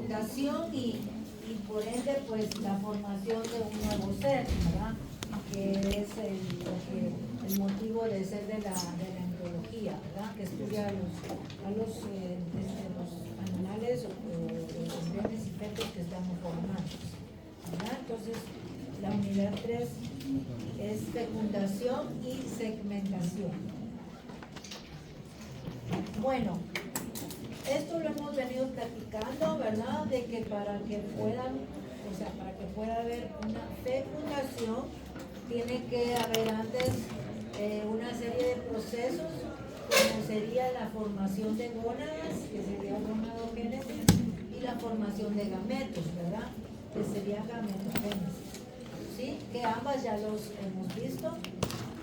fecundación y por ende pues la formación de un nuevo ser, ¿verdad? Que es el motivo de ser de la embriología, ¿verdad? Que estudia los animales o los embriones y fetos que estamos formando, ¿verdad? Entonces la unidad 3 es fecundación y segmentación. Bueno, esto lo hemos venido platicando, ¿verdad? De que para que pueda haber una fecundación, tiene que haber antes una serie de procesos, como sería la formación de gónadas, que sería gonadogénesis, y la formación de gametos, ¿verdad? Que sería gametogénesis, ¿sí? Que ambas ya los hemos visto.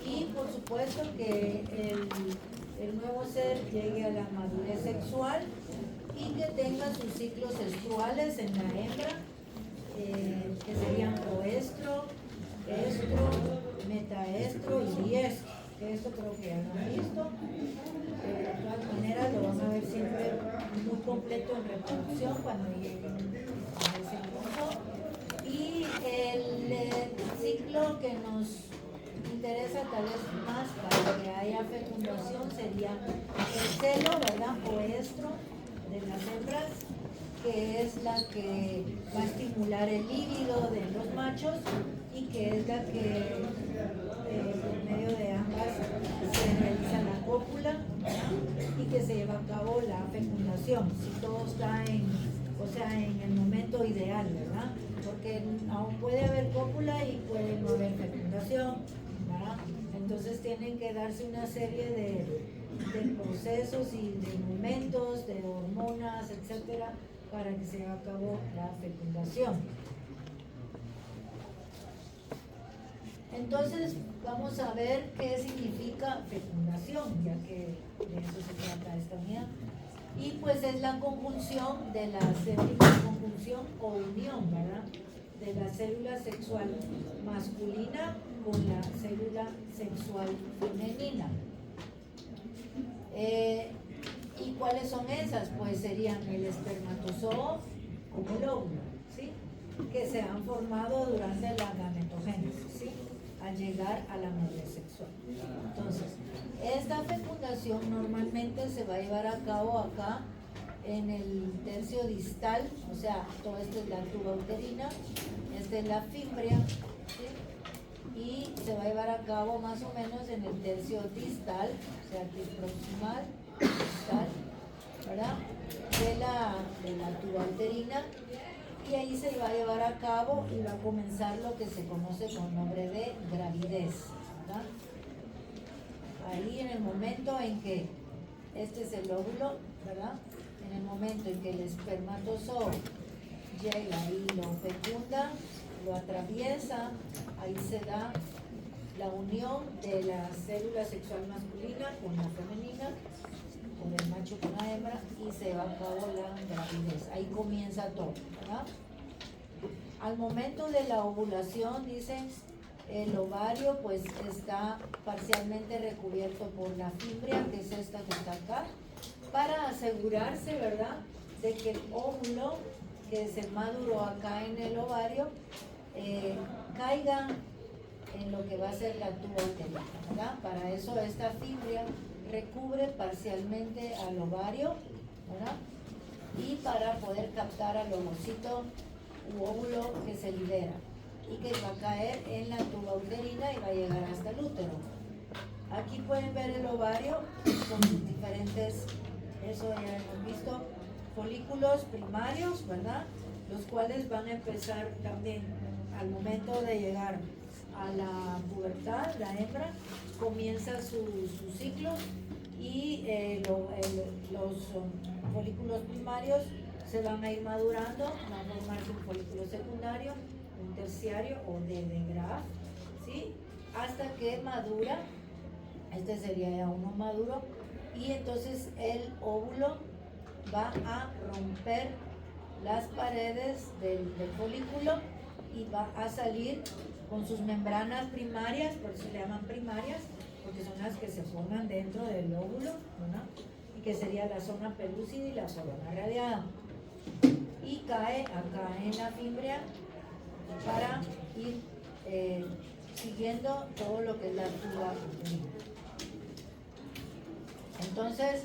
Y por supuesto que el nuevo ser llegue a la madurez sexual y que tenga sus ciclos estruales en la hembra, que serían proestro, estro, metaestro y diestro, que esto creo que ya lo han visto. De todas maneras lo van a ver siempre muy completo en reproducción cuando lleguen a ese punto. Y el ciclo que nos interesa tal vez más para que haya fecundación sería el celo, ¿verdad? O estro de las hembras, que es la que va a estimular el líbido de los machos y que es la que por medio de ambas se realiza la cópula, ¿verdad? Y que se lleva a cabo la fecundación, si todo está en el momento ideal, ¿verdad? Porque aún puede haber cópula y puede no haber fecundación, ¿verdad? Entonces tienen que darse una serie de procesos y de momentos, de hormonas, etcétera, para que se lleve a cabo la fecundación. Entonces vamos a ver qué significa fecundación, ya que de eso se trata esta unidad. Y pues es la conjunción de la célula, conjunción o unión, ¿verdad? De la célula sexual masculina con la célula sexual femenina. ¿Y cuáles son esas? Pues serían el espermatozoo como el óvulo, ¿sí? Que se han formado durante la gametogénesis, ¿sí? Al llegar a la madurez sexual. Entonces, esta fecundación normalmente se va a llevar a cabo acá en el tercio distal, o sea, todo esto es la tuba uterina, esta es la fimbria, ¿sí? Y se va a llevar a cabo más o menos en el tercio distal, o sea, aquí proximal, distal, ¿verdad? De la tuba uterina, y ahí se va a llevar a cabo y va a comenzar lo que se conoce con nombre de gravidez, ¿verdad? Ahí en el momento en que este es el óvulo, ¿verdad? En el momento en que el espermatozoo llega y lo fecunda, lo atraviesa, ahí se da la unión de la célula sexual masculina con la femenina, con el macho con la hembra, y se va a cabo la gravidez. Ahí comienza todo, ¿verdad? Al momento de la ovulación, dicen, el ovario pues está parcialmente recubierto por la fimbria, que es esta que está acá, para asegurarse, ¿verdad?, de que el óvulo que se maduró acá en el ovario caiga en lo que va a ser la tuba uterina, ¿verdad? Para eso esta fimbria recubre parcialmente al ovario, ¿verdad? Y para poder captar al ovocito u óvulo que se libera y que va a caer en la tuba uterina y va a llegar hasta el útero. Aquí pueden ver el ovario con sus diferentes, eso ya hemos visto, folículos primarios, ¿verdad? Los cuales van a empezar también al momento de llegar a la pubertad, la hembra comienza sus ciclos y los folículos primarios se van a ir madurando, van a formarse un folículo secundario, un terciario o de Graf, ¿sí? Hasta que madura, este sería ya uno maduro, y entonces el óvulo va a romper las paredes del folículo y va a salir con sus membranas primarias, por eso se llaman primarias, porque son las que se forman dentro del óvulo, ¿verdad? Y que sería la zona pelúcida y la corona radiada. Y cae acá en la fímbria para ir siguiendo todo lo que es la tuba uterina. Entonces,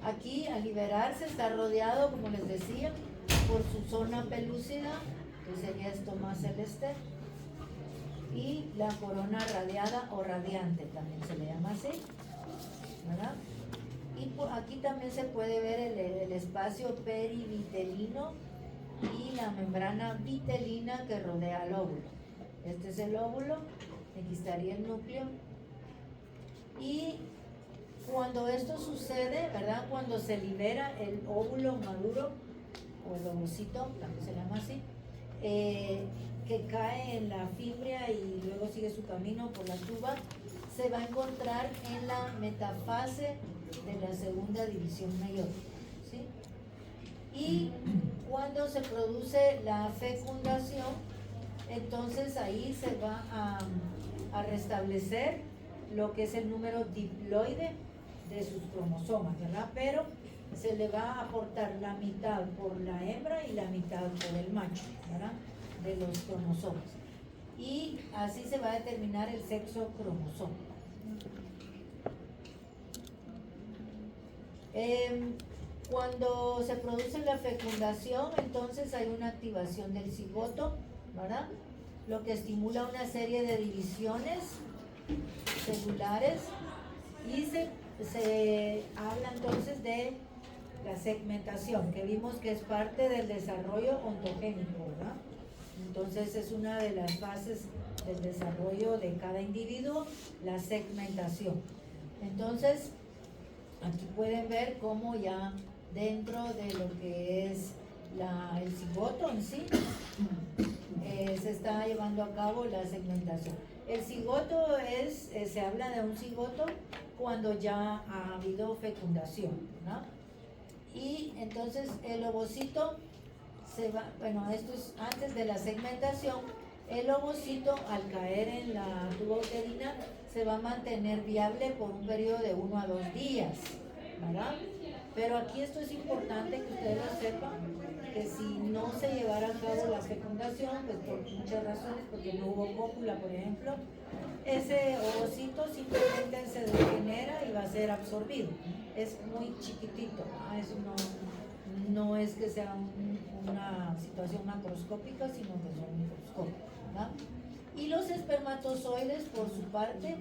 aquí al liberarse está rodeado, como les decía, por su zona pelúcida, que sería esto más celeste, y la corona radiada o radiante, también se le llama así, ¿verdad? Y aquí también se puede ver el espacio perivitelino y la membrana vitelina que rodea al óvulo. Este es el óvulo, aquí estaría el núcleo. Y cuando esto sucede, ¿verdad? Cuando se libera el óvulo maduro, o el ovocito, también se llama así, que cae en la fímbria y luego sigue su camino por la tuba, se va a encontrar en la metafase de la segunda división mayor, ¿sí? Y cuando se produce la fecundación, entonces ahí se va a restablecer lo que es el número diploide de sus cromosomas, ¿verdad? Pero se le va a aportar la mitad por la hembra y la mitad por el macho, ¿verdad? De los cromosomas. Y así se va a determinar el sexo cromosoma. Cuando se produce la fecundación, entonces hay una activación del cigoto, ¿verdad? Lo que estimula una serie de divisiones celulares y se habla entonces de la segmentación, que vimos que es parte del desarrollo ontogénico, ¿verdad? Entonces es una de las fases del desarrollo de cada individuo, la segmentación. Entonces, aquí pueden ver cómo ya dentro de lo que es el cigoto en sí, se está llevando a cabo la segmentación. El cigoto se habla de un cigoto cuando ya ha habido fecundación, ¿no? Y entonces el ovocito se va, bueno, esto es antes de la segmentación, el ovocito al caer en la tuba uterina se va a mantener viable por un periodo de 1 a 2 días, ¿verdad? Pero aquí esto es importante que ustedes lo sepan, que si no se llevara a cabo la fecundación, pues por muchas razones, porque no hubo cópula, por ejemplo, ese ovocito simplemente se degenera y va a ser absorbido. Es muy chiquitito, ¿no? Eso no es que sea una situación macroscópica, sino que son microscópicos, ¿verdad? Y los espermatozoides, por su parte,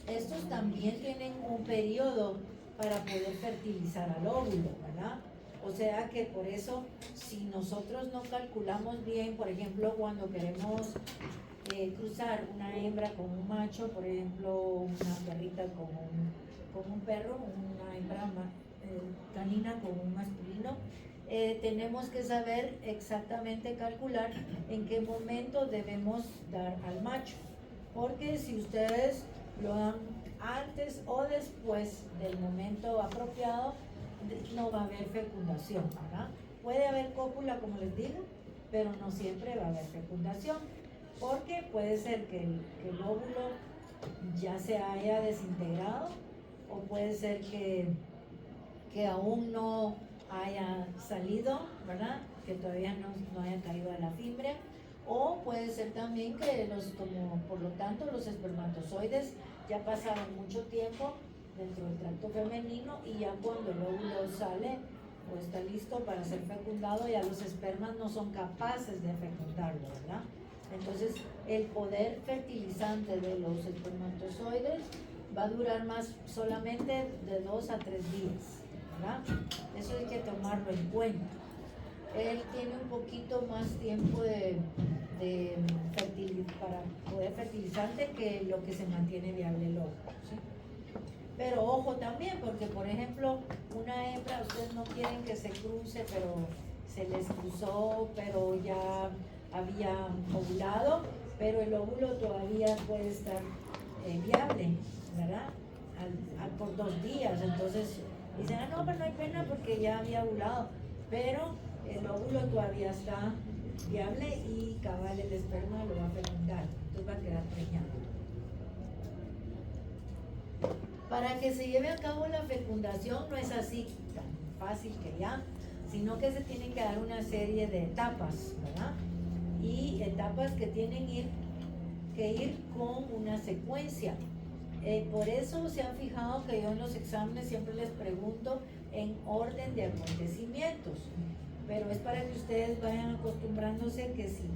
estos también tienen un periodo para poder fertilizar al óvulo, ¿verdad? O sea que por eso, si nosotros no calculamos bien, por ejemplo, cuando queremos cruzar una hembra con un macho, por ejemplo, una perrita con un perro, una hembra canina con un masculino, tenemos que saber exactamente calcular en qué momento debemos dar al macho, porque si ustedes lo dan antes o después del momento apropiado, no va a haber fecundación, ¿verdad? Puede haber cópula, como les digo, pero no siempre va a haber fecundación, porque puede ser que el óvulo ya se haya desintegrado, o puede ser que aún no haya salido, ¿verdad? Que todavía no haya caído a la fímbria, o puede ser también que por lo tanto los espermatozoides ya pasaron mucho tiempo dentro del tracto femenino y ya cuando el óvulo sale o está listo para ser fecundado, ya los espermas no son capaces de fecundarlo, ¿verdad? Entonces el poder fertilizante de los espermatozoides va a durar solamente de 2 a 3 días, ¿verdad? Eso hay que tomarlo en cuenta. Él tiene un poquito más tiempo para poder fertilizante que lo que se mantiene viable el óvulo, ¿sí? Pero ojo también, porque por ejemplo, una hembra, ustedes no quieren que se cruce, pero se les cruzó, pero ya había ovulado, pero el óvulo todavía puede estar viable, ¿verdad? Por 2 días, entonces dicen, no, pero no hay pena porque ya había ovulado, pero el óvulo todavía está viable y cabal el esperma lo va a fecundar, entonces va a quedar preñado. Para que se lleve a cabo la fecundación no es así tan fácil que ya sino que se tienen que dar una serie de etapas, ¿verdad? Y etapas que tienen que ir con una secuencia. Por eso se han fijado que yo en los exámenes siempre les pregunto en orden de acontecimientos, pero es para que ustedes vayan acostumbrándose que si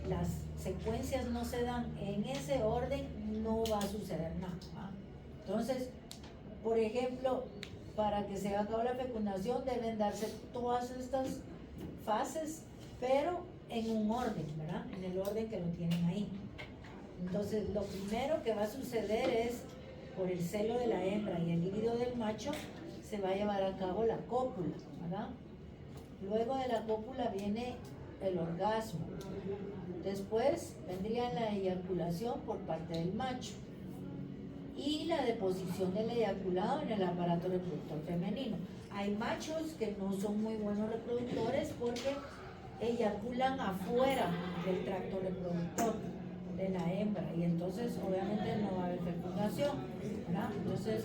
las secuencias no se dan en ese orden, no va a suceder nada, ¿va? Entonces, por ejemplo, para que se haga a cabo la fecundación deben darse todas estas fases, pero en un orden, ¿verdad? En el orden que lo tienen ahí. Entonces, lo primero que va a suceder es, por el celo de la hembra y el líbido del macho, se va a llevar a cabo la cópula, ¿verdad? Luego de la cópula viene el orgasmo. Después vendría la eyaculación por parte del macho y la deposición del eyaculado en el aparato reproductor femenino. Hay machos que no son muy buenos reproductores porque eyaculan afuera del tracto reproductor de la hembra y entonces obviamente no va a haber fecundación, ¿verdad? Entonces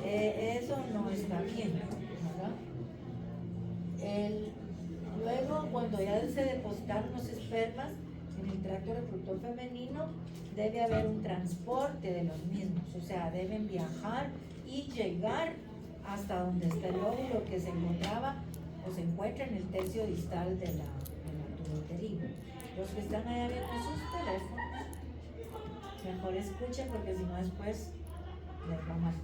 eso no está bien, ¿verdad? Luego, cuando ya se depositaron los espermas en el tracto reproductor femenino, debe haber un transporte de los mismos, o sea, deben viajar y llegar hasta donde está el óvulo que se encontraba o se encuentra en el tercio distal de la tubo uterino. Los que están allá viendo sus teléfonos, mejor escuchen porque si no después les va mal.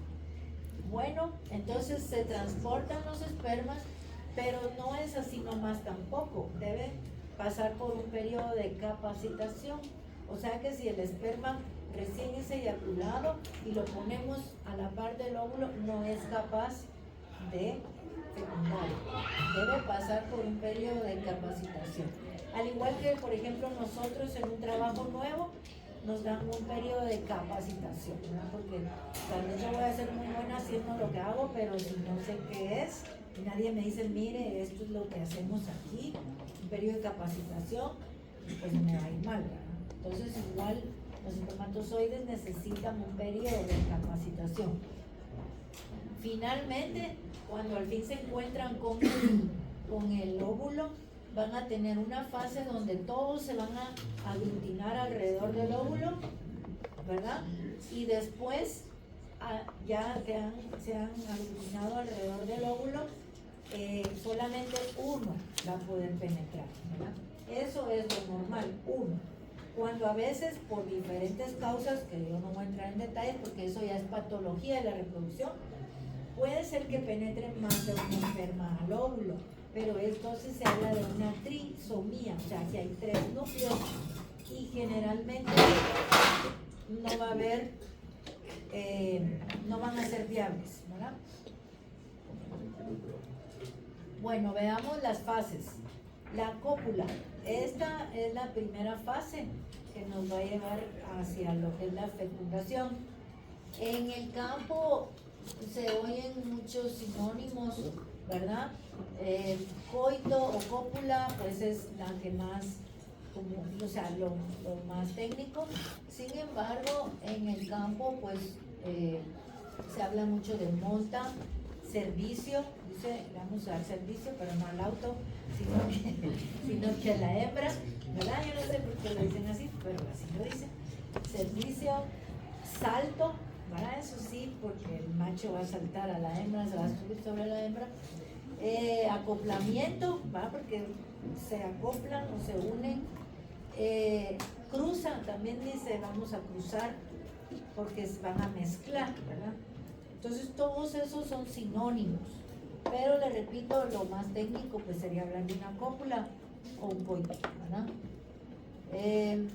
Bueno, entonces se transportan los espermas, pero no es así nomás tampoco, debe pasar por un periodo de capacitación, o sea que si el esperma recién es eyaculado y lo ponemos a la par del óvulo, no es capaz de fecundar, debe pasar por un periodo de capacitación. Al igual que, por ejemplo, nosotros en un trabajo nuevo, nos dan un periodo de capacitación, ¿verdad? Porque tal vez yo voy a ser muy buena haciendo lo que hago, pero si no sé qué es, y nadie me dice, mire, esto es lo que hacemos aquí, un periodo de capacitación, pues me va a ir mal, ¿verdad? Entonces igual los espermatozoides necesitan un periodo de capacitación. Finalmente, cuando al fin se encuentran con el óvulo, van a tener una fase donde todos se van a aglutinar alrededor del óvulo, ¿verdad? Y después, ya que se han aglutinado alrededor del óvulo, solamente uno va a poder penetrar, ¿verdad? Eso es lo normal, uno. Cuando a veces, por diferentes causas, que yo no voy a entrar en detalles porque eso ya es patología de la reproducción, puede ser que penetren más de un esperma al óvulo, pero entonces se habla de una trisomía, o sea que hay 3 núcleos y generalmente no va a haber, no van a ser viables, ¿verdad? Bueno, veamos las fases. La cópula, esta es la primera fase que nos va a llevar hacia lo que es la fecundación. En el campo se oyen muchos sinónimos, ¿verdad? Coito o cópula, pues es la que más, o sea, lo más técnico. Sin embargo, en el campo, pues se habla mucho de monta, servicio, dice, vamos a dar servicio, pero no al auto, sino que a la hembra, ¿verdad? Yo no sé por qué lo dicen así, pero así lo dicen. Servicio, salto, ¿verdad? Eso sí, porque el macho va a saltar a la hembra, se va a subir sobre la hembra. Acoplamiento, ¿va? Porque se acoplan o se unen. Cruzan, también dice, vamos a cruzar, porque van a mezclar, ¿verdad? Entonces todos esos son sinónimos, pero le repito, lo más técnico pues sería hablar de una cópula o un coito, ¿verdad? ¿Qué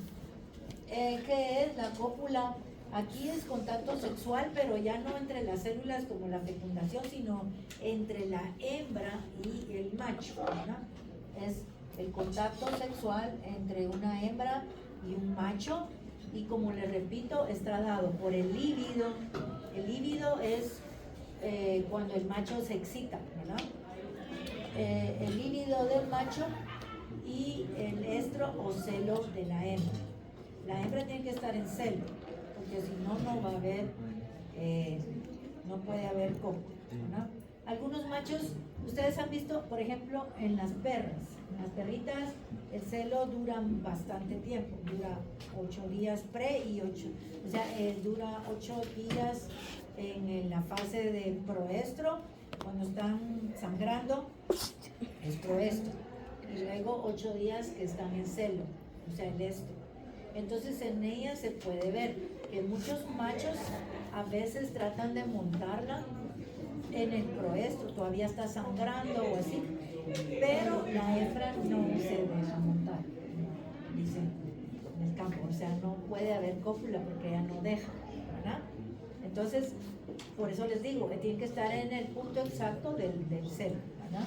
es la cópula? Aquí es contacto sexual, pero ya no entre las células como la fecundación, sino entre la hembra y el macho, ¿verdad? Es el contacto sexual entre una hembra y un macho, y como les repito, está dado por el líbido. El líbido es cuando el macho se excita, ¿verdad? El líbido del macho y el estro o celo de la hembra. La hembra tiene que estar en celo, porque si no, no va a haber, no puede haber cópula, ¿verdad? Algunos machos, ustedes han visto, por ejemplo, en las perras, en las perritas, el celo dura bastante tiempo, dura 8 días pre y 8, o sea, dura 8 días en la fase de proestro, cuando están sangrando, es proestro, y luego 8 días que están en celo, o sea, el estro. Entonces en ella se puede ver que muchos machos a veces tratan de montarla en el proestro, todavía está sangrando o así, pero la hembra no se deja montar, dicen en el campo, o sea, no puede haber cópula porque ella no deja, ¿verdad? Entonces, por eso les digo, que tiene que estar en el punto exacto del celo, ¿verdad?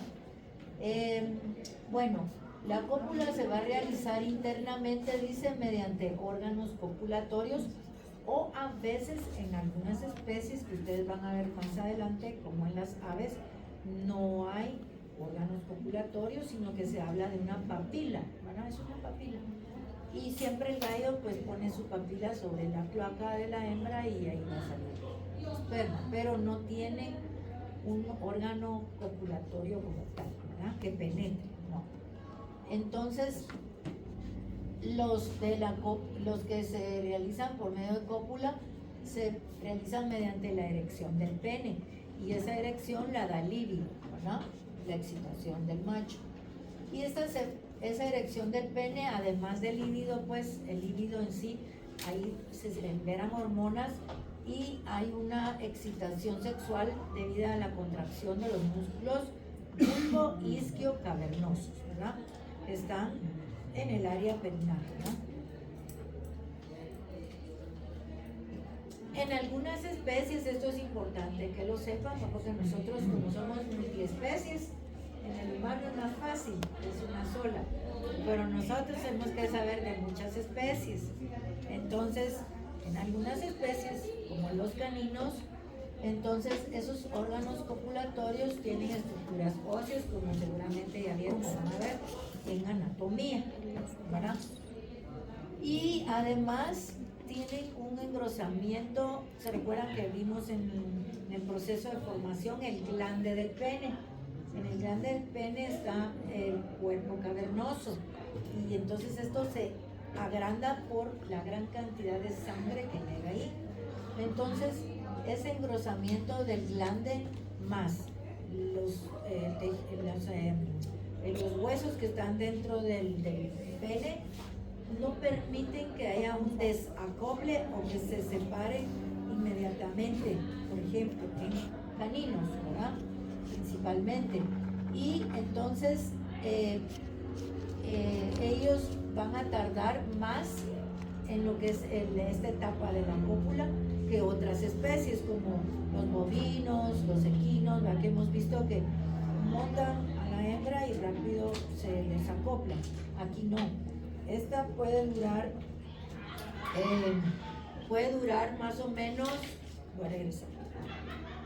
Bueno, la cópula se va a realizar internamente, dice, mediante órganos copulatorios, o a veces en algunas especies que ustedes van a ver más adelante, como en las aves, no hay órganos copulatorios, sino que se habla de una papila, ¿verdad? Es una papila. Y siempre el gallo pues pone su papila sobre la cloaca de la hembra y ahí va a salir el esperma, pero no tiene un órgano copulatorio como tal, ¿verdad? Que penetre, no. Entonces, los que se realizan por medio de cópula se realizan mediante la erección del pene, y esa erección la da el líbido, ¿verdad? La excitación del macho. Y esa erección del pene, además del líbido, pues el líbido en sí, ahí se liberan hormonas y hay una excitación sexual debido a la contracción de los músculos bulbo isquio cavernosos, ¿verdad? Que están en el área perineal, ¿verdad? En algunas especies, esto es importante que lo sepan, porque nosotros, como somos multiespecies, en el humano es más fácil, es una sola, pero nosotros tenemos que saber de muchas especies. Entonces, en algunas especies, como los caninos, entonces esos órganos copulatorios tienen estructuras óseas, como seguramente ya vieron, van a ver en anatomía, ¿verdad? Y además tienen un engrosamiento. Se recuerdan que vimos en el proceso de formación el glande del pene. En el glande del pene está el cuerpo cavernoso, y entonces esto se agranda por la gran cantidad de sangre que llega ahí. Entonces, ese engrosamiento del glande más los huesos que están dentro del pene no permiten que haya un desacople o que se separe inmediatamente, por ejemplo, en caninos, ¿verdad? Principalmente. Y entonces ellos van a tardar más en lo que es esta etapa de la cópula que otras especies como los bovinos, los equinos, ¿verdad? Que hemos visto que montan a la hembra y rápido se desacoplan. Aquí no. Esta puede durar más o menos, voy a regresar,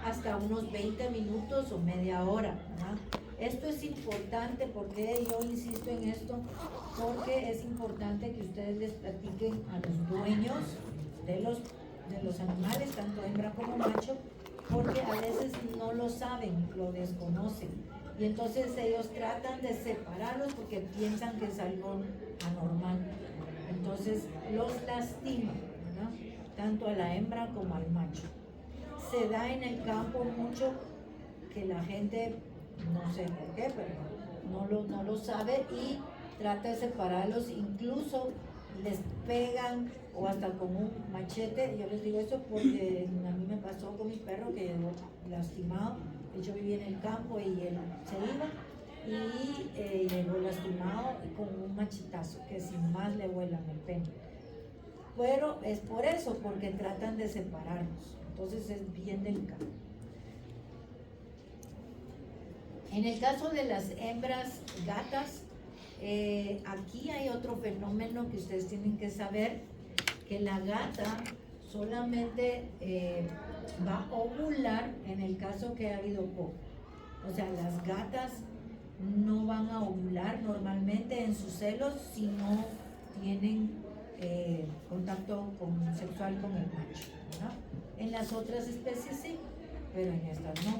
hasta unos 20 minutos o media hora, ¿verdad? Esto es importante. Porque yo insisto en esto, porque es importante que ustedes les platiquen a los dueños de los animales, tanto hembra como macho, porque a veces no lo saben, lo desconocen, y entonces ellos tratan de separarlos porque piensan que es algo anormal, entonces los lastiman, ¿verdad? Tanto a la hembra como al macho. Se da en el campo mucho que la gente, no sé por qué, pero no lo sabe y trata de separarlos, incluso les pegan o hasta con un machete. Yo les digo eso porque a mí me pasó con mi perro que llegó lastimado. Yo vivía en el campo y él se iba y llegó lastimado con un machetazo que sin más le vuelan el pene. Pero es por eso, porque tratan de separarnos. Entonces es bien delicado. En el caso de las hembras gatas, aquí hay otro fenómeno que ustedes tienen que saber, que la gata solamente va a ovular en el caso que ha habido poco. O sea, las gatas no van a ovular normalmente en sus celos si no tienen contacto sexual con el macho, ¿verdad? En las otras especies sí, pero en estas no.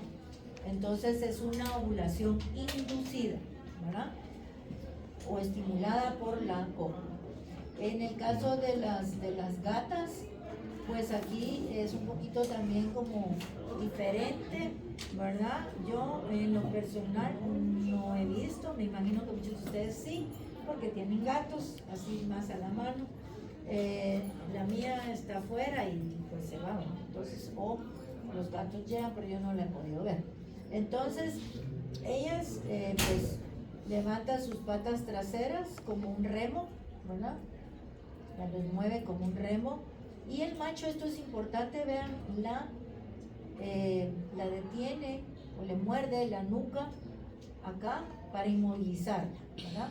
Entonces es una ovulación inducida, ¿verdad? O estimulada por la cópula. En el caso de las gatas, pues aquí es un poquito también como diferente, ¿verdad? Yo en lo personal no he visto, me imagino que muchos de ustedes sí, porque tienen gatos así más a la mano. La mía está afuera y pues se va, ¿no? Entonces, o los gatos llegan, pero yo no la he podido ver. Entonces, ellas pues levantan sus patas traseras como un remo, ¿verdad? Las mueve como un remo. Y el macho, esto es importante, vean, la detiene o le muerde la nuca acá para inmovilizarla, ¿verdad?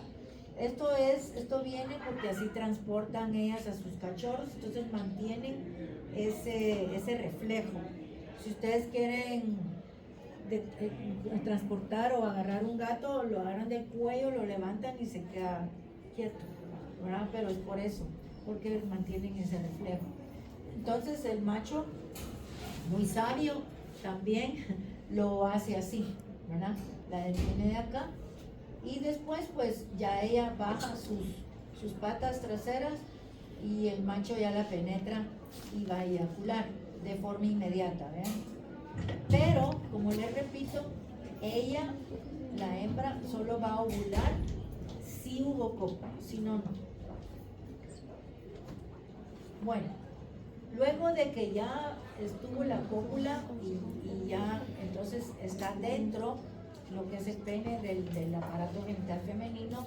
Esto viene porque así transportan ellas a sus cachorros, entonces mantienen ese reflejo. Si ustedes quieren transportar o agarrar un gato, lo agarran del cuello, lo levantan y se queda quieto, ¿verdad? Pero es por eso, porque mantienen ese reflejo. Entonces el macho, muy sabio, también lo hace así, ¿verdad? La detiene de acá y después pues ya ella baja sus patas traseras y el macho ya la penetra y va a eyacular de forma inmediata, ¿vean? Pero, como les repito, ella, la hembra, solo va a ovular si hubo cópula, si no, no. Bueno, luego de que ya estuvo la cópula y ya entonces está dentro lo que es el pene del aparato genital femenino,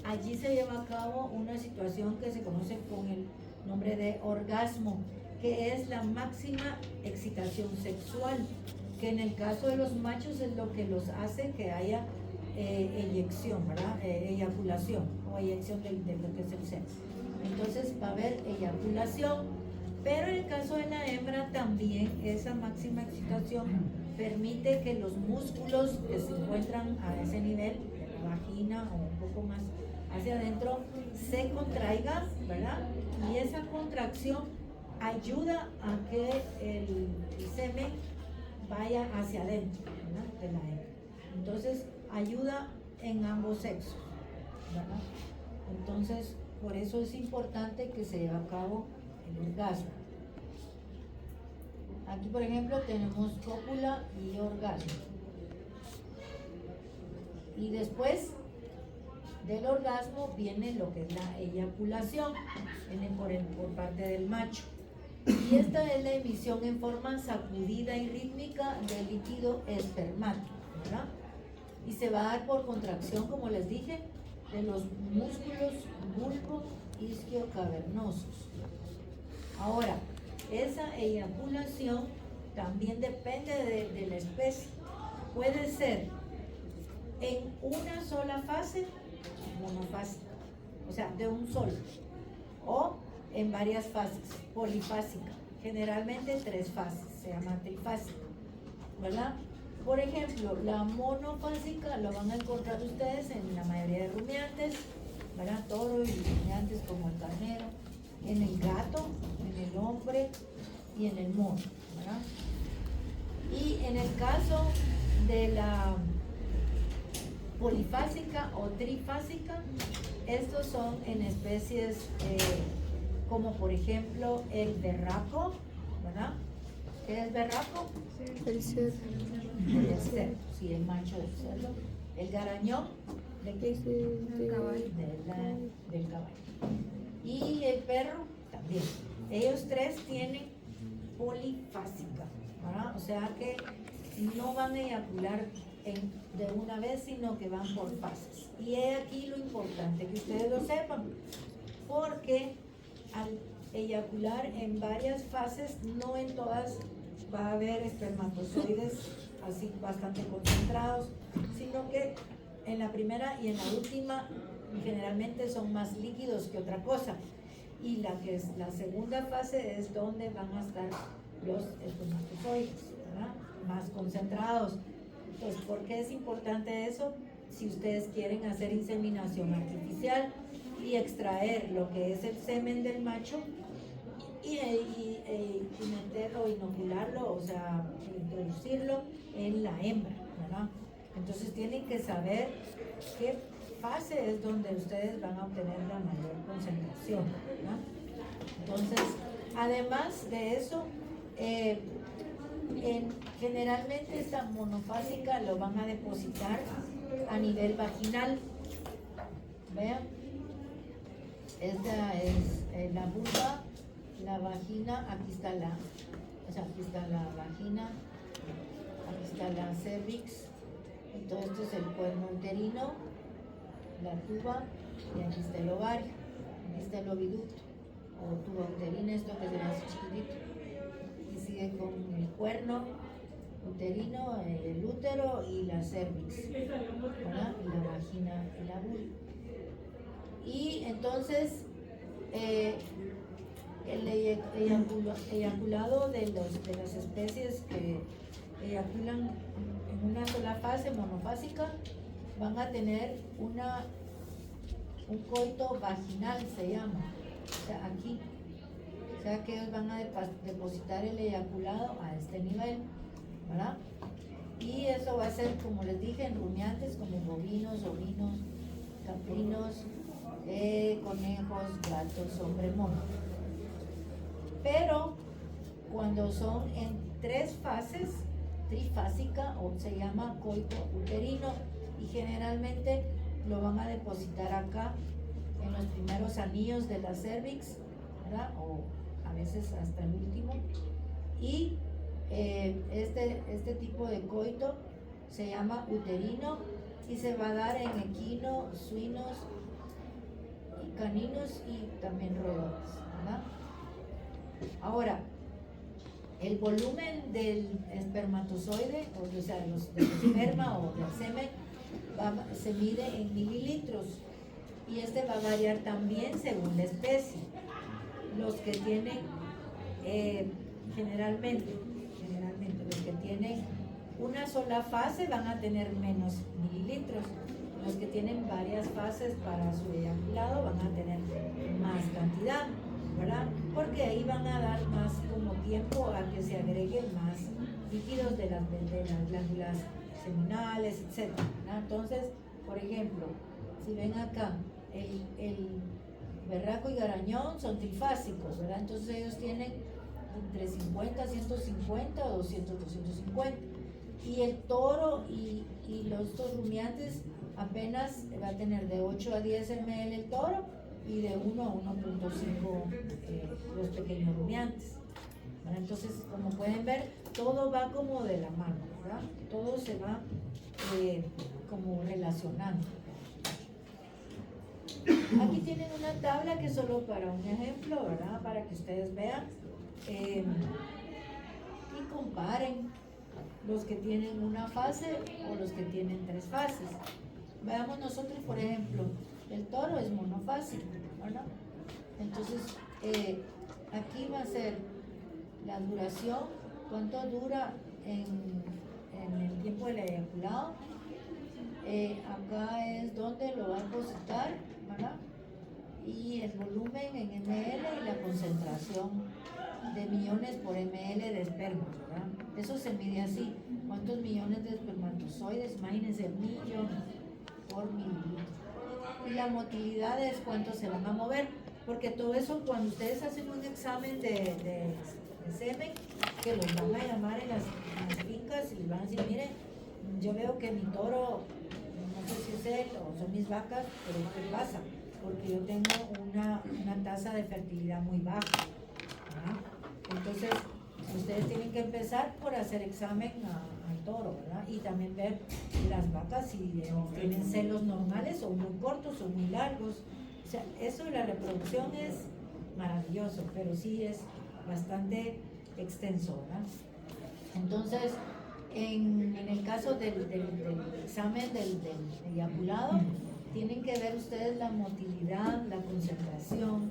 allí se lleva a cabo una situación que se conoce con el nombre de orgasmo, que es la máxima excitación sexual, que en el caso de los machos es lo que los hace que haya eyección, ¿verdad? Eyaculación o eyección de lo que es el sexo. Entonces va a haber eyaculación, pero en el caso de la hembra también esa máxima excitación permite que los músculos que se encuentran a ese nivel, de la vagina o un poco más hacia adentro, se contraigan, ¿verdad? Y esa contracción ayuda a que el semen vaya hacia adentro, ¿verdad? De la hembra. Entonces ayuda en ambos sexos, ¿verdad? Entonces por eso es importante que se lleve a cabo el orgasmo. Aquí por ejemplo tenemos cópula y orgasmo. Y después del orgasmo viene lo que es la eyaculación, viene por parte del macho. Y esta es la emisión en forma sacudida y rítmica del líquido espermático, ¿verdad? Y se va a dar por contracción, como les dije, de los músculos bulbo isquiocavernosos. Ahora, esa eyaculación también depende de la especie. Puede ser en una sola fase, monofásica, o sea, de un solo, o en varias fases, polifásica, generalmente 3 fases, se llama trifásica, ¿verdad? Por ejemplo, la monofásica la van a encontrar ustedes en la mayoría de rumiantes, ¿verdad? Toro y rumiantes como el carnero, en el gato, en el hombre y en el mono, ¿verdad? Y en el caso de la polifásica o trifásica, estos son en especies como por ejemplo el berraco, ¿verdad? ¿Qué es berraco? El cerdo. El cerdo, sí, el macho del cerdo. El garañón, ¿de qué? Del caballo. Del caballo. Y el perro también. Ellos 3 tienen polifásica, ¿verdad? O sea que no van a eyacular de una vez, sino que van por fases. Y he aquí lo importante, que ustedes lo sepan, porque al eyacular en varias fases, no en todas va a haber espermatozoides así bastante concentrados, sino que en la primera y en la última generalmente son más líquidos que otra cosa. Y la que es la segunda fase es donde van a estar los espermatozoides, ¿verdad? Más concentrados. Entonces, ¿por qué es importante eso? Si ustedes quieren hacer inseminación artificial y extraer lo que es el semen del macho y meterlo, inocularlo, o sea, introducirlo en la hembra. ¿verdad? Entonces tienen que saber qué fase es donde ustedes van a obtener la mayor concentración, ¿verdad? Entonces, además de eso, generalmente esta monofásica lo van a depositar a nivel vaginal. Vean, esta es la vulva, la vagina, aquí está aquí está la vagina, aquí está la cervix, entonces esto es el cuerno uterino, la tuba, y aquí está el ovario, aquí está el oviducto, o tuba uterina, esto que se ve así chiquitito, y sigue con el cuerno uterino, el útero y la cervix, ¿verdad? Y la vagina y la vulva. Y entonces el eyaculado de las especies que eyaculan en una sola fase monofásica van a tener un coito vaginal, se llama, o sea, aquí. O sea que ellos van a depositar el eyaculado a este nivel, ¿verdad? Y eso va a ser, como les dije, en rumiantes como bovinos, ovinos, caprinos, conejos, gatos, hombre mono. Pero cuando son en 3 fases, trifásica, o se llama coito uterino, y generalmente lo van a depositar acá en los primeros anillos de la cervix, ¿verdad? O a veces hasta el último. Y este tipo de coito se llama uterino y se va a dar en equinos, suinos, y caninos y también roedores, ¿verdad? Ahora, el volumen del espermatozoide, o sea, del esperma o del semen, se mide en mililitros, y este va a variar también según la especie. Los que tienen, generalmente los que tienen una sola fase van a tener menos mililitros. Los que tienen varias fases para su eyaculado van a tener más cantidad, ¿verdad? Porque ahí van a dar más como tiempo a que se agreguen más líquidos de las glándulas seminales, etc. Entonces, por ejemplo, si ven acá, el berraco y garañón son trifásicos, ¿verdad? Entonces ellos tienen entre 50, 150 o 200, 250. Y el toro y los dos rumiantes apenas va a tener de 8 a 10 ml el toro y de 1 a 1.5 los pequeños rumiantes, ¿verdad? Entonces, como pueden ver, todo va como de la mano, ¿verdad? Todo se va como relacionando. Aquí tienen una tabla que es solo para un ejemplo, ¿verdad? Para que ustedes vean y comparen los que tienen una fase o los que tienen 3 fases. Veamos nosotros, por ejemplo, el toro es monofásico, ¿verdad? Entonces, aquí va a ser la duración, cuánto dura en el tiempo del eyaculado. Acá es donde lo va a depositar, ¿verdad? Y el volumen en ml y la concentración de millones por ml de esperma, ¿verdad? Eso se mide así. ¿Cuántos millones de espermatozoides? Imagínense, millones por mililitro. Y la motilidad es cuánto se van a mover, porque todo eso, cuando ustedes hacen un examen de semen, que los van a llamar en las fincas y van a decir, mire, yo veo que mi toro, no sé si es él o son mis vacas, pero ¿qué pasa? Porque yo tengo una tasa de fertilidad muy baja, ¿verdad? Entonces, ustedes tienen que empezar por hacer examen al toro, ¿verdad? Y también ver las vacas si tienen celos normales o muy cortos o muy largos. O sea, eso de la reproducción es maravilloso, pero sí es bastante extenso, ¿verdad? Entonces, en el caso del examen del eyaculado, tienen que ver ustedes la motilidad, la concentración,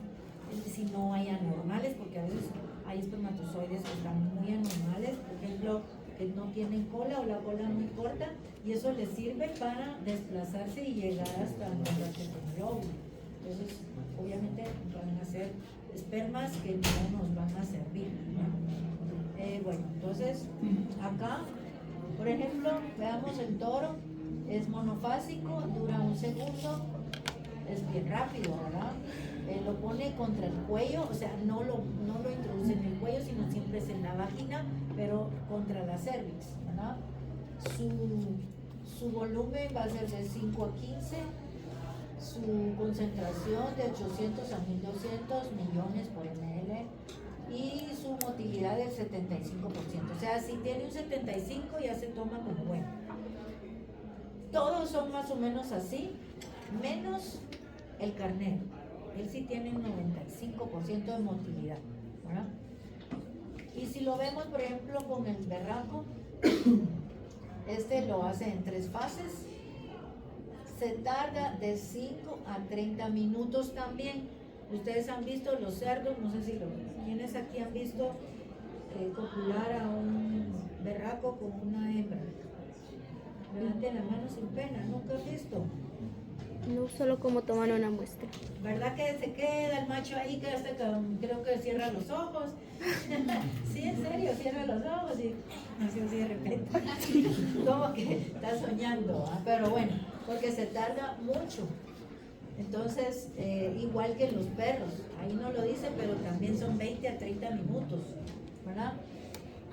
si no hay anormales, porque a veces hay espermatozoides que están muy anormales, por ejemplo, que no tienen cola o la cola muy corta, y eso les sirve para desplazarse y llegar hasta el óvulo. Entonces, obviamente van a ser espermas que no nos van a servir, ¿no? Bueno, entonces acá Por ejemplo, veamos el toro, es monofásico, dura 1 segundo, es bien rápido, ¿verdad? Lo pone contra el cuello, o sea, no lo introduce en el cuello, sino siempre es en la vagina, pero contra la cervix, ¿verdad? Su volumen va a ser de 5 a 15, su concentración de 800 a 1200 millones por ml y su motilidad del 75%. O sea, si tiene un 75 ya se toma como bueno. Todos son más o menos así, menos el carnero. Él sí tiene un 95% de motilidad, ¿verdad? Y si lo vemos, por ejemplo, con el berraco, este lo hace en 3 fases. Se tarda de 5 a 30 minutos también. Ustedes han visto los cerdos, no sé si ¿quiénes aquí han visto copular a un berraco con una hembra? Levanten la mano sin pena, nunca han visto. No solo como tomar una muestra. ¿Verdad que se queda el macho ahí que hasta creo que cierra los ojos? Sí, en serio, cierra los ojos y así de repente. Como que está soñando, ¿ah? Pero bueno, porque se tarda mucho. Entonces, igual que los perros, ahí no lo dice, pero también son 20 a 30 minutos, ¿verdad?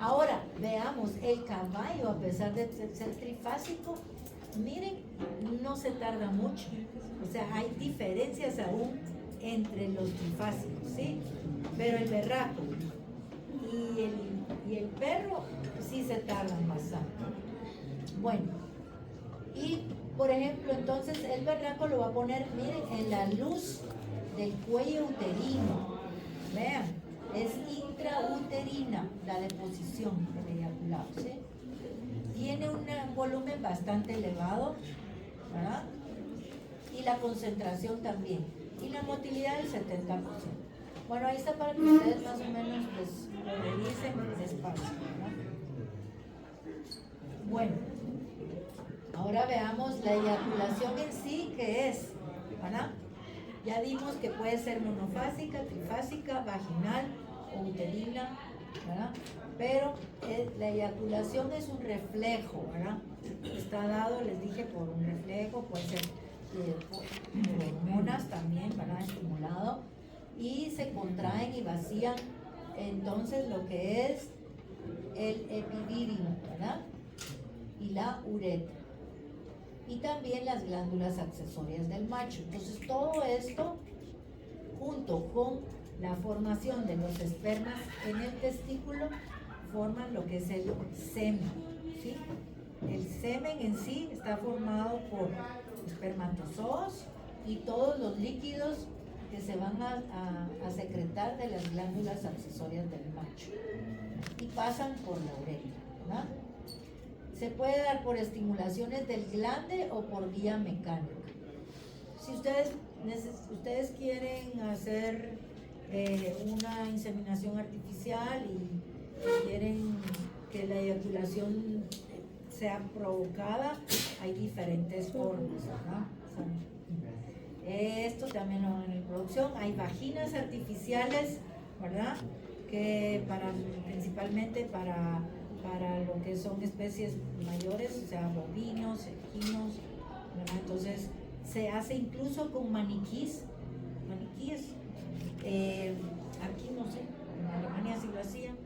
Ahora, veamos, el caballo, a pesar de ser trifásico, miren, no se tarda mucho. O sea, hay diferencias aún entre los trifásicos, ¿sí? Pero el berraco y el perro sí se tardan bastante. Bueno, y por ejemplo, entonces el berraco lo va a poner, miren, en la luz del cuello uterino. Vean, es intrauterina la deposición del eyaculado, ¿sí? Tiene un volumen bastante elevado, ¿verdad? Y la concentración también. Y la motilidad del 70%. Bueno, ahí está para que ustedes más o menos pues, lo revisen despacio, ¿verdad? Bueno, ahora veamos la eyaculación en sí, ¿qué es? ¿Verdad? Ya vimos que puede ser monofásica, trifásica, vaginal o uterina, ¿verdad? Pero la eyaculación es un reflejo, ¿verdad? Está dado, les dije, por un reflejo, puede ser por hormonas también, ¿verdad? Estimulado, y se contraen y vacían entonces lo que es el epidídimo, ¿verdad? Y la uretra. Y también las glándulas accesorias del macho. Entonces todo esto, junto con la formación de los espermas en el testículo, forman lo que es el semen, ¿sí? El semen en sí está formado por espermatozoos y todos los líquidos que se van a secretar de las glándulas accesorias del macho y pasan por la uretra, ¿verdad? Se puede dar por estimulaciones del glande o por vía mecánica. Si ustedes quieren hacer una inseminación artificial y quieren que la eyaculación sea provocada, hay diferentes formas, ¿verdad? Esto también lo van en producción. Hay vaginas artificiales, ¿verdad? Que principalmente para lo que son especies mayores, o sea, bovinos, equinos, ¿verdad? Entonces, se hace incluso con maniquíes. Aquí no sé, en Alemania sí lo hacían.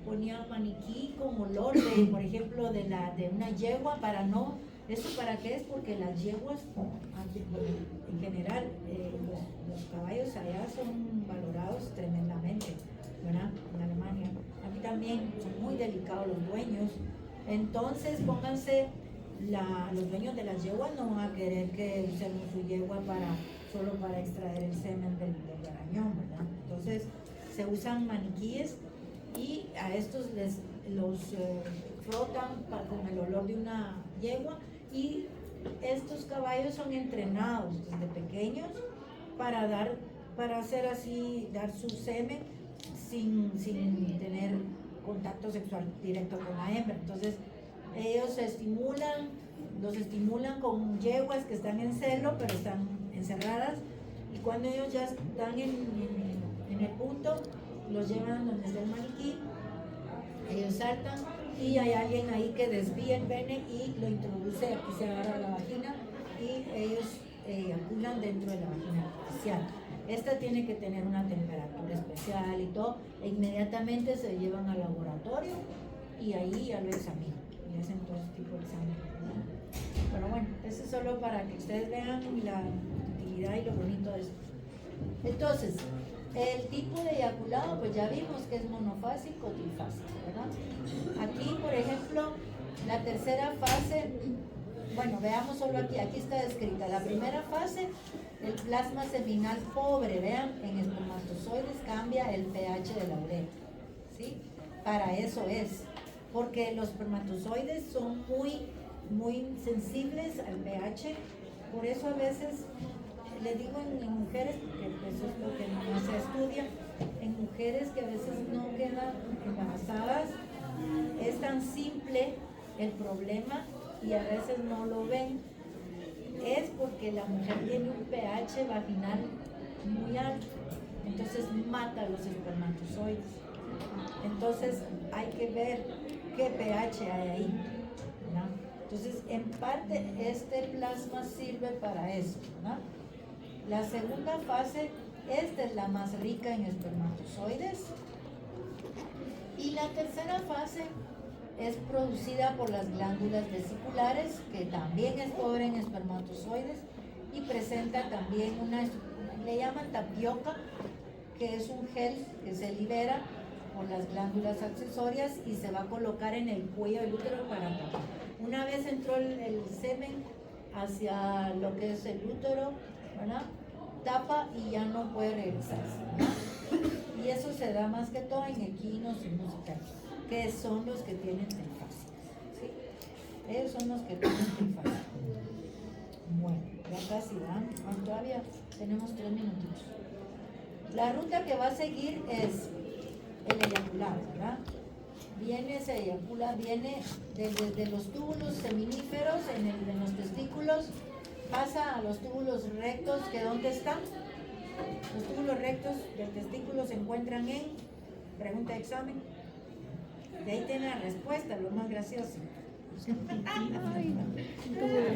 Ponían maniquí con olor de, por ejemplo, de una yegua para no. ¿Eso para qué es? Porque las yeguas, en general, los caballos allá son valorados tremendamente, ¿verdad? En Alemania. Aquí también son muy delicados los dueños. Entonces, pónganse, los dueños de las yeguas no van a querer que usen su yegua solo para extraer el semen del garañón, ¿verdad? Entonces, se usan maniquíes y a estos los frotan con el olor de una yegua, y estos caballos son entrenados desde pequeños para hacer así, dar su semen sin tener contacto sexual directo con la hembra. Entonces ellos los estimulan con yeguas que están en celo pero están encerradas, y cuando ellos ya están en el punto, los llevan donde está el maniquí, ellos saltan y hay alguien ahí que desvía el pene y lo introduce, aquí se agarra la vagina y ellos eyaculan dentro de la vagina artificial. Esta tiene que tener una temperatura especial y todo, e inmediatamente se llevan al laboratorio y ahí ya lo examinan y hacen todo este tipo de exámenes. Pero bueno, eso es solo para que ustedes vean la utilidad y lo bonito de esto. Entonces, el tipo de eyaculado, pues ya vimos que es monofásico o trifásico, ¿verdad? Aquí, por ejemplo, la tercera fase, bueno, veamos solo aquí está descrita. La primera fase, el plasma seminal pobre, vean, en espermatozoides cambia el pH de la uretra, ¿sí? Para eso es, porque los espermatozoides son muy sensibles al pH, por eso a veces le digo en mujeres, porque eso es lo que no se estudia, en mujeres que a veces no quedan embarazadas, es tan simple el problema y a veces no lo ven, es porque la mujer tiene un pH vaginal muy alto, entonces mata los espermatozoides. Entonces hay que ver qué pH hay ahí, ¿no? Entonces, en parte, este plasma sirve para eso, ¿no? La segunda fase, esta es la más rica en espermatozoides. Y la tercera fase es producida por las glándulas vesiculares, que también es pobre en espermatozoides y presenta también le llaman tapioca, que es un gel que se libera por las glándulas accesorias y se va a colocar en el cuello del útero para tapar. Una vez entró el semen hacia lo que es el útero, ¿verdad? Tapa y ya no puede regresarse, ¿verdad? Y eso se da más que todo en equinos y musicales, que son los que tienen trifásica, ¿sí? Ellos son los que tienen trifásica. Bueno, ya casi, ¿verdad? Bueno, todavía tenemos 3 minutitos. La ruta que va a seguir es el eyaculado, ¿verdad? Se eyacula, viene desde los túbulos seminíferos en los testículos, pasa a los túbulos rectos, que ¿dónde están? Los túbulos rectos del testículo se encuentran en, pregunta de examen, de ahí tiene la respuesta, lo más gracioso.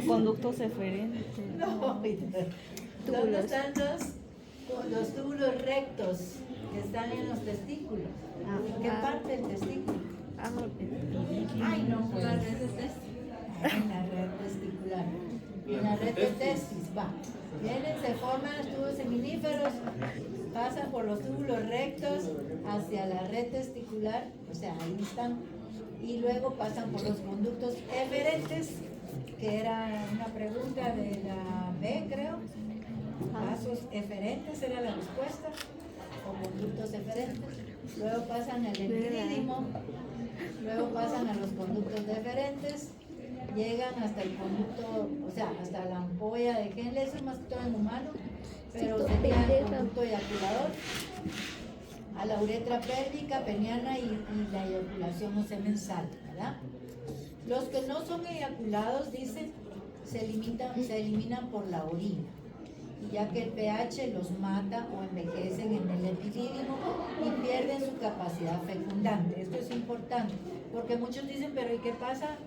Conductos eferentes. No, ¿dónde están los túbulos rectos que están en los testículos? ¿En qué parte del testículo? Ay, no, pues. En la red testicular. En la red de testis, va. Vienen, se forman los tubos seminíferos, pasan por los túbulos rectos hacia la red testicular, o sea, ahí están, y luego pasan por los conductos eferentes, que era una pregunta de la B, creo. Vasos eferentes era la respuesta, o conductos eferentes. Luego pasan al epidídimo, luego pasan a los conductos deferentes, llegan hasta el conducto, o sea, hasta la ampolla de Henle, eso es más que todo en humano, pero sería el conducto eyaculador, a la uretra pélvica, peniana y la eyaculación o semen sal, ¿verdad? Los que no son eyaculados, dicen, se eliminan por la orina, ya que el pH los mata o envejecen en el epidídimo y pierden su capacidad fecundante. Esto es importante, porque muchos dicen, pero ¿y qué pasa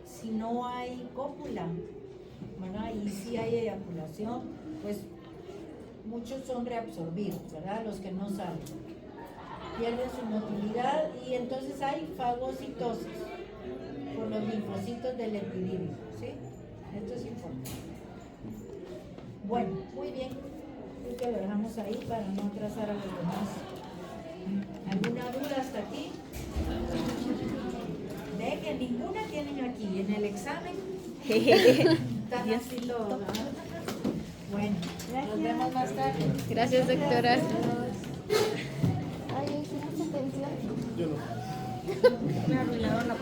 si no hay cópula? Bueno, y si hay eyaculación, pues muchos son reabsorbidos, ¿verdad? Los que no salen, pierden su motilidad y entonces hay fagocitosis por los linfocitos del epidídimo, ¿sí? Esto es importante. Bueno, muy bien. Creo que lo dejamos ahí para no atrasar a los demás. ¿Alguna duda hasta aquí? Ve que ninguna tienen aquí. En el examen están así todos. Bueno, nos vemos más tarde. Gracias, doctora. Ay, ¿hicimos atención? Me arruinaron la